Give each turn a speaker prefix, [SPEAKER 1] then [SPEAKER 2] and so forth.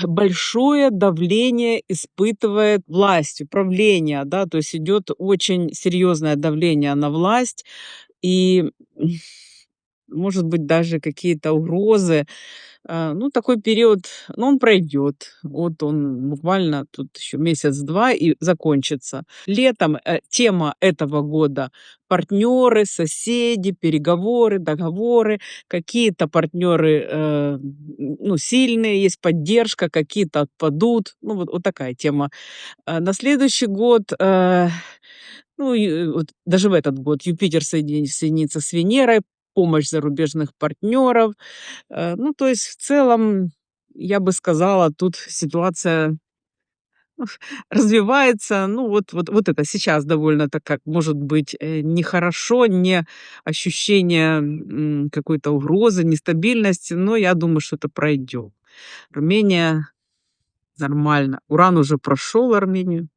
[SPEAKER 1] большое давление испытывает власть, управление, да, то есть идет очень серьезное давление на власть, и, может быть, даже какие-то угрозы. Ну, такой период, ну, он пройдет. Вот он буквально тут еще месяц-два и закончится. Летом тема этого года — партнеры, соседи, переговоры, договоры. Какие-то партнеры, ну, сильные, есть поддержка, какие-то отпадут. Ну, вот такая тема. На следующий год, ну, и вот даже в этот год Юпитер соединится с Венерой, помощь зарубежных партнеров. Ну, то есть в целом, я бы сказала, тут ситуация развивается. Ну, вот это сейчас довольно так, как может быть, нехорошо, не ощущение, какой-то угрозы, нестабильности, но я думаю, что это пройдет. Армения нормально. Уран уже прошел Армению.